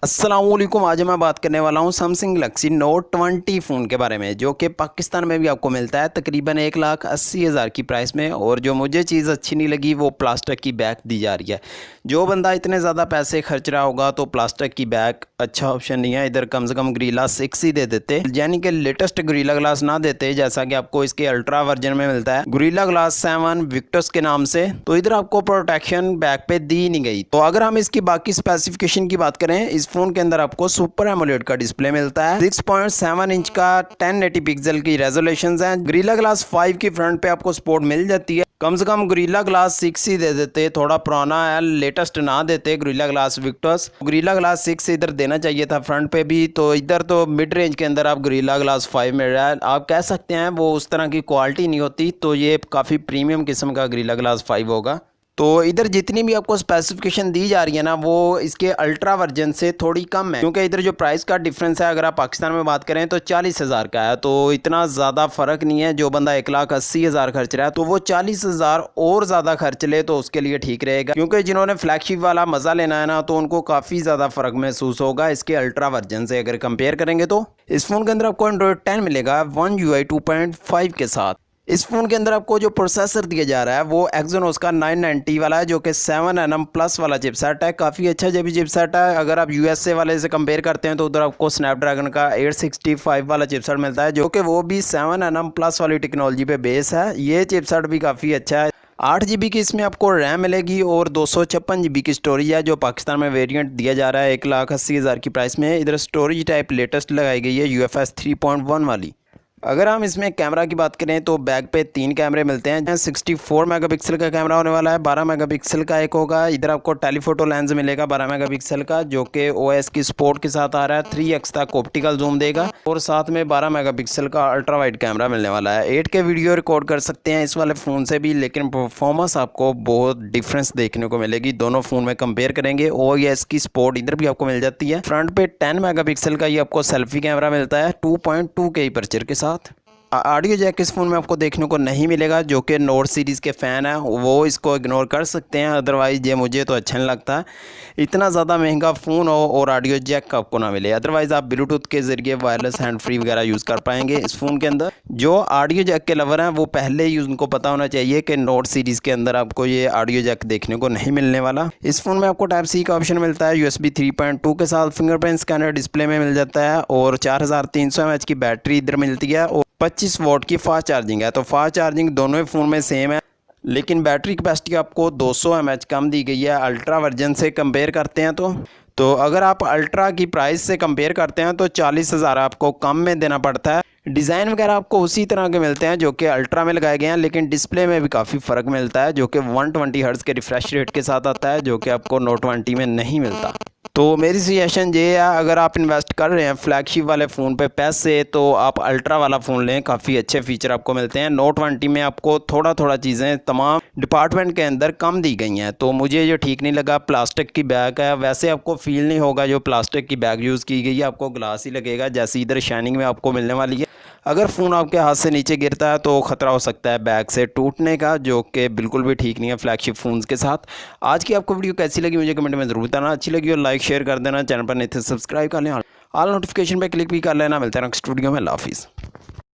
अस्सलामुअलैकुम। आज मैं बात करने वाला हूँ सैमसंग गैलेक्सी नोट 20 फ़ोन के बारे में, जो कि पाकिस्तान में भी आपको मिलता है तकरीबन 1,80,000 की प्राइस में। और जो मुझे चीज़ अच्छी नहीं लगी वो प्लास्टिक की बैग दी जा रही है। जो बंदा इतने ज़्यादा पैसे खर्च रहा होगा तो प्लास्टिक की बैग अच्छा ऑप्शन नहीं है। इधर कम से कम गोरिल्ला 6 ही दे देते, यानी कि लेटेस्ट गोरिल्ला ग्लास ना देते, जैसा कि आपको इसके अल्ट्रा वर्जन में मिलता है गोरिल्ला ग्लास 7 विक्टर्स के नाम से। तो इधर आपको प्रोटेक्शन बैग पे दी नहीं गई। तो अगर हम इसकी बाकी स्पेसिफिकेशन की बात करें, इस फोन के अंदर आपको सुपर एमोलेड का डिस्प्ले मिलता है, 6.7 इंच का 1080 पिक्सल की रेजोल्यूशन है। गोरिल्ला ग्लास 5 की फ्रंट पे आपको सपोर्ट मिल जाती है। कम से कम गोरिल्ला ग्लास 6 ही दे देते, थोड़ा पुराना है, लेटेस्ट ना देते gorilla glass Victus. Gorilla glass 6 इधर देना चाहिए था फ्रंट पे भी। तो इधर तो मिड रेंज के अंदर आप गोरिल्ला ग्लास 5 मिल रहा है, आप कह सकते हैं वो उस तरह की क्वालिटी नहीं होती। तो ये काफ़ी प्रीमियम किस्म का गोरिल्ला ग्लास 5 होगा। तो इधर जितनी भी आपको स्पेसिफिकेशन दी जा रही है ना, वो इसके अल्ट्रा वर्जन से थोड़ी कम है, क्योंकि इधर जो प्राइस का डिफरेंस है, अगर आप पाकिस्तान में बात करें तो 40,000 का है। तो इतना ज़्यादा फ़र्क नहीं है। जो बंदा 1,80,000 खर्च रहा है तो वो 40,000 और ज़्यादा खर्च ले तो उसके लिए ठीक रहेगा, क्योंकि जिन्होंने फ्लैगशिप वाला मज़ा लेना है ना, तो उनको काफ़ी ज़्यादा फ़र्क महसूस होगा इसके अल्ट्रा वर्जन से अगर कंपेयर करेंगे। तो इस फ़ोन के अंदर आपको एंड्रॉइड 10 मिलेगा One UI 2.5 के साथ। इस फ़ोन के अंदर आपको जो प्रोसेसर दिया जा रहा है वो एक्सोनोस का 990 वाला है, जो कि 7nm प्लस वाला चिपसेट है। काफ़ी अच्छा जब चिपसेट है। अगर आप यूएसए वाले से कंपेयर करते हैं तो उधर आपको स्नैपड्रैगन का 865 वाला चिपसेट मिलता है, जो कि वो भी 7nm प्लस वाली टेक्नोलॉजी पे बेस है। ये चिपसेट भी काफ़ी अच्छा है। 8 GB की इसमें आपको रैम मिलेगी और 256 GB की स्टोरेज है, जो पाकिस्तान में वेरिएंट दिया जा रहा है 1,80,000 की प्राइस में। इधर स्टोरेज टाइप लेटेस्ट लगाई गई है UFS 3.1 वाली। अगर हम इसमें कैमरा की बात करें तो बैक पे 3 कैमरे मिलते हैं। 64 मेगापिक्सल का कैमरा होने वाला है, 12 मेगापिक्सल का एक होगा। इधर आपको टेलीफोटो लेंस मिलेगा 12 मेगापिक्सल का, जो कि OS की सपोर्ट के साथ आ रहा है। 3x तक ऑप्टिकल जूम देगा और साथ में 12 मेगापिक्सल का अल्ट्रा वाइड कैमरा मिलने वाला है। 8K वीडियो रिकॉर्ड कर सकते हैं इस वाले फ़ोन से भी, लेकिन परफॉर्मेंस आपको बहुत डिफरेंस देखने को मिलेगी दोनों फ़ोन में कंपेयर करेंगे। OS की सपोर्ट इधर भी आपको मिल जाती है। फ्रंट पे 10 मेगापिक्सल का ये आपको सेल्फी कैमरा मिलता है 2.2 के अपर्चर के साथ। ऑडियो जैक इस फ़ोन में आपको देखने को नहीं मिलेगा। जो कि नोट सीरीज़ के फ़ैन हैं वो इसको इग्नोर कर सकते हैं, अदरवाइज़ ये मुझे तो अच्छा नहीं लगता इतना ज़्यादा महंगा फ़ोन हो और ऑडियो जैक आपको ना मिले। अदरवाइज़ आप ब्लूटूथ के ज़रिए वायरलेस हैंड फ्री वगैरह यूज़ कर पाएंगे इस फ़ोन के अंदर। जो ऑडियो जैक के लवर हैं वो पहले ही उनको पता होना चाहिए कि नोट सीरीज़ के अंदर आपको ये ऑडियो जैक देखने को नहीं मिलने वाला। इस फ़ोन में आपको टाइप C का ऑप्शन मिलता है USB 3.2 के साथ। फिंगरप्रिंट स्कैनर डिस्प्ले में मिल जाता है और 4300 mAh की बैटरी इधर मिलती है और 25 वॉट की फास्ट चार्जिंग है। तो फास्ट चार्जिंग दोनों ही फ़ोन में सेम है, लेकिन बैटरी कैपेसिटी आपको 200 mAh कम दी गई है अल्ट्रा वर्जन से कंपेयर करते हैं। तो अगर आप अल्ट्रा की प्राइस से कंपेयर करते हैं तो 40,000 आपको कम में देना पड़ता है। डिज़ाइन वगैरह आपको उसी तरह के मिलते हैं जो कि अल्ट्रा में लगाए गए हैं, लेकिन डिस्प्ले में भी काफ़ी फ़र्क मिलता है, जो कि 120 हर्ट्ज़ के रिफ्रेश रेट के साथ आता है, जो कि आपको नोट 20 में नहीं मिलता। तो मेरी सजेशन ये है, अगर आप इन्वेस्ट कर रहे हैं फ्लैगशिप वाले फ़ोन पे पैसे, तो आप अल्ट्रा वाला फ़ोन लें, काफ़ी अच्छे फीचर आपको मिलते हैं। नोट 20 में आपको थोड़ा चीज़ें तमाम डिपार्टमेंट के अंदर कम दी गई हैं, तो मुझे जो ठीक नहीं लगा। प्लास्टिक की बैग है, वैसे आपको फील नहीं होगा जो प्लास्टिक की बैग यूज़ की गई है, आपको ग्लास ही लगेगा जैसी इधर शाइनिंग में आपको मिलने वाली है। अगर फ़ोन आपके हाथ से नीचे गिरता है तो ख़तरा हो सकता है बैग से टूटने का, जो कि बिल्कुल भी ठीक नहीं है फ्लैगशिप फ़ोन्स के साथ। आज की आपको वीडियो कैसी लगी मुझे कमेंट में ज़रूर बताना। अच्छी लगी हो लाइक शेयर कर देना, चैनल पर नहीं थे सब्सक्राइब कर लें, ऑल नोटिफिकेशन पे क्लिक भी कर लेना। मिलते हैं नेक्स्ट वीडियो में। अल्लाह हाफिज़।